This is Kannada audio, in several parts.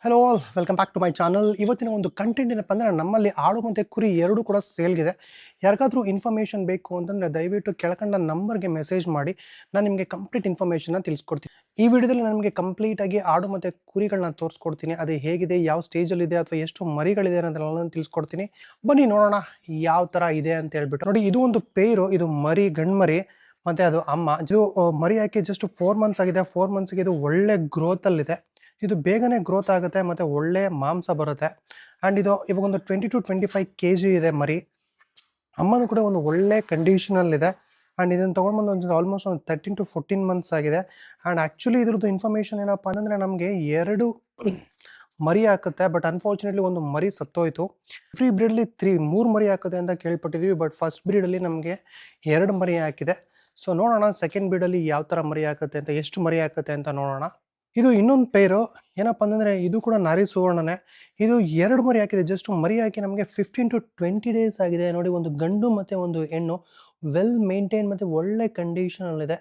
Hello all welcome back to my channel. ಇವತ್ತಿನ ಒಂದು ಕಂಟೆಂಟ್ ಏನಪ್ಪ ಅಂದರೆ ನಮ್ಮಲ್ಲಿ ಆಡು ಮತ್ತು ಕುರಿ ಎರಡೂ ಕೂಡ ಸೇಲ್ಗಿದೆ. ಯಾರಿಗಾದ್ರೂ ಇನ್ಫಾರ್ಮೇಷನ್ ಬೇಕು ಅಂತಂದರೆ ದಯವಿಟ್ಟು ಕೆಳಕಂಡ ನಂಬರ್ಗೆ ಮೆಸೇಜ್ ಮಾಡಿ. ನಾನು ನಿಮಗೆ ಕಂಪ್ಲೀಟ್ ಇನ್ಫಾರ್ಮೇಷನ್ನ ತಿಳಿಸ್ಕೊಡ್ತೀನಿ. ಈ ವಿಡಿಯೋದಲ್ಲಿ ನಾನು ನಿಮಗೆ ಕಂಪ್ಲೀಟಾಗಿ ಆಡು ಮತ್ತು ಕುರಿಗಳನ್ನ ತೋರಿಸ್ಕೊಡ್ತೀನಿ. ಅದು ಹೇಗಿದೆ, ಯಾವ ಸ್ಟೇಜಲ್ಲಿದೆ ಅಥವಾ ಎಷ್ಟು ಮರಿಗಳಿದೆ ಅನ್ನೋದೆಲ್ಲನೂ ತಿಳಿಸ್ಕೊಡ್ತೀನಿ. ಬನ್ನಿ ನೋಡೋಣ ಯಾವ ಥರ ಇದೆ ಅಂತ ಹೇಳ್ಬಿಟ್ಟು. ನೋಡಿ, ಇದು ಒಂದು ಪೇರು, ಇದು ಮರಿ, ಗಂಡು ಮರಿ ಮತ್ತು ಅದು ಅಮ್ಮ. ಇದು ಮರಿ ಹಾಕಿ ಜಸ್ಟ್ 4 ಮಂತ್ಸ್ ಆಗಿದೆ. 4 ಮಂತ್ಸ್ಗೆ ಇದು ಒಳ್ಳೆ ಗ್ರೋತಲ್ಲಿದೆ. ಇದು ಬೇಗನೆ ಗ್ರೋತ್ ಆಗುತ್ತೆ ಮತ್ತು ಒಳ್ಳೆ ಮಾಂಸ ಬರುತ್ತೆ. ಆ್ಯಂಡ್ ಇದು ಇವಾಗ ಒಂದು 20 to 25 kg ಇದೆ ಮರಿ. ಅಮ್ಮನೂ ಕೂಡ ಒಂದು ಒಳ್ಳೆ ಕಂಡೀಷನಲ್ಲಿದೆ. ಆ್ಯಂಡ್ ಇದನ್ನು ತೊಗೊಂಡ್ಬಂದು ಒಂದು ಆಲ್ಮೋಸ್ಟ್ ಒಂದು 13 to 14 ಮಂತ್ಸ್ ಆಗಿದೆ. ಆ್ಯಂಡ್ ಆ್ಯಕ್ಚುಲಿ ಇದ್ರದ್ದು ಇನ್ಫಾರ್ಮೇಷನ್ ಏನಪ್ಪ ಅಂತಂದರೆ ನಮಗೆ 2 ಮರಿ ಹಾಕುತ್ತೆ. ಬಟ್ ಅನ್ಫಾರ್ಚುನೇಟ್ಲಿ ಒಂದು ಮರಿ ಸತ್ತೋಯ್ತು. ಫ್ರೀ ಬ್ರೀಡಲ್ಲಿ 3 ಮರಿ ಹಾಕುತ್ತೆ ಅಂತ ಕೇಳ್ಪಟ್ಟಿದ್ದೀವಿ. ಬಟ್ ಫಸ್ಟ್ ಬ್ರೀಡಲ್ಲಿ ನಮಗೆ 2 ಮರಿ ಹಾಕಿದೆ. ಸೊ ನೋಡೋಣ ಸೆಕೆಂಡ್ ಬ್ರೀಡಲ್ಲಿ ಯಾವ ಥರ ಮರಿ ಹಾಕುತ್ತೆ ಅಂತ, ಎಷ್ಟು ಮರಿ ಹಾಕುತ್ತೆ ಅಂತ ನೋಡೋಣ. ಇದು ಇನ್ನೊಂದು ಪೇರು ಏನಪ್ಪ ಅಂತಂದರೆ ಇದು ಕೂಡ ನಾರಿ ಸುವರ್ಣನೇ. ಇದು 2 ಮರಿ ಹಾಕಿದೆ. ಜಸ್ಟ್ ಮರಿ ಹಾಕಿ ನಮಗೆ 15 to 20 ಡೇಸ್ ಆಗಿದೆ. ನೋಡಿ, ಒಂದು ಗಂಡು ಮತ್ತು ಒಂದು ಹೆಣ್ಣು ವೆಲ್ ಮೇಂಟೈನ್ ಮತ್ತು ಒಳ್ಳೆ ಕಂಡೀಷನಲ್ಲಿದೆ.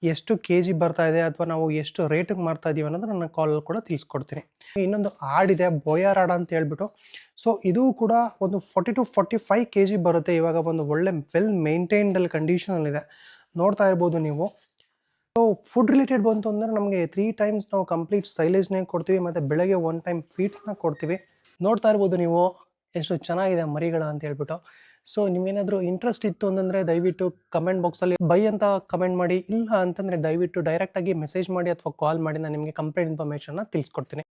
ಎಷ್ಟು ಕೆಜಿ ಬರ್ತಾ ಇದೆ ಅಥವಾ ನಾವು ಎಷ್ಟು ರೇಟಿಗೆ ಮಾರ್ತಾ ಇದೀವಿ ಅನ್ನೋದು ನನ್ನ ಕಾಲಲ್ಲಿ ಕೂಡ ತಿಳಿಸ್ಕೊಡ್ತೀನಿ. ಇನ್ನೊಂದು ಆಡಿದೆ, ಬೋಯರ್ ಆಡ ಅಂತ ಹೇಳ್ಬಿಟ್ಟು. ಸೊ ಇದು ಕೂಡ ಒಂದು 40 to 45 kg ಬರುತ್ತೆ. ಇವಾಗ ಒಂದು ಒಳ್ಳೆ ವೆಲ್ ಮೇಂಟೈನ್ಡ್ ಕಂಡೀಷನಲ್ಲಿದೆ. ನೋಡ್ತಾ ಇರ್ಬೋದು ನೀವು. ಸೊ ಫುಡ್ ರಿಲೇಟೆಡ್ ಬಂತು ಅಂದರೆ ನಮಗೆ 3 ಟೈಮ್ಸ್ ನಾವು ಕಂಪ್ಲೀಟ್ ಸೈಲೇಜ್ನೇ ಕೊಡ್ತೀವಿ ಮತ್ತು ಬೆಳಗ್ಗೆ 1 ಟೈಮ್ ಫೀಡ್ಸ್ನ ಕೊಡ್ತೀವಿ. ನೋಡ್ತಾ ಇರ್ಬೋದು ನೀವು ಎಷ್ಟು ಚೆನ್ನಾಗಿದೆ ಮರಿಗಳು ಅಂತ ಹೇಳ್ಬಿಟ್ಟು. ಸೊ ನಿಮ್ಗೇನಾದರೂ ಇಂಟ್ರೆಸ್ಟ್ ಇತ್ತು ಅಂತಂದರೆ ದಯವಿಟ್ಟು ಕಮೆಂಟ್ ಬಾಕ್ಸಲ್ಲಿ ಬೈ ಅಂತ ಕಮೆಂಟ್ ಮಾಡಿ. ಇಲ್ಲ ಅಂತಂದರೆ ದಯವಿಟ್ಟು ಡೈರೆಕ್ಟಾಗಿ ಮೆಸೇಜ್ ಮಾಡಿ ಅಥವಾ ಕಾಲ್ ಮಾಡಿ. ನಾನು ನಿಮಗೆ ಕಂಪ್ಲೀಟ್ ಇನ್ಫಾರ್ಮೇಷನ್ನ ತಿಳಿಸ್ಕೊಡ್ತೀನಿ.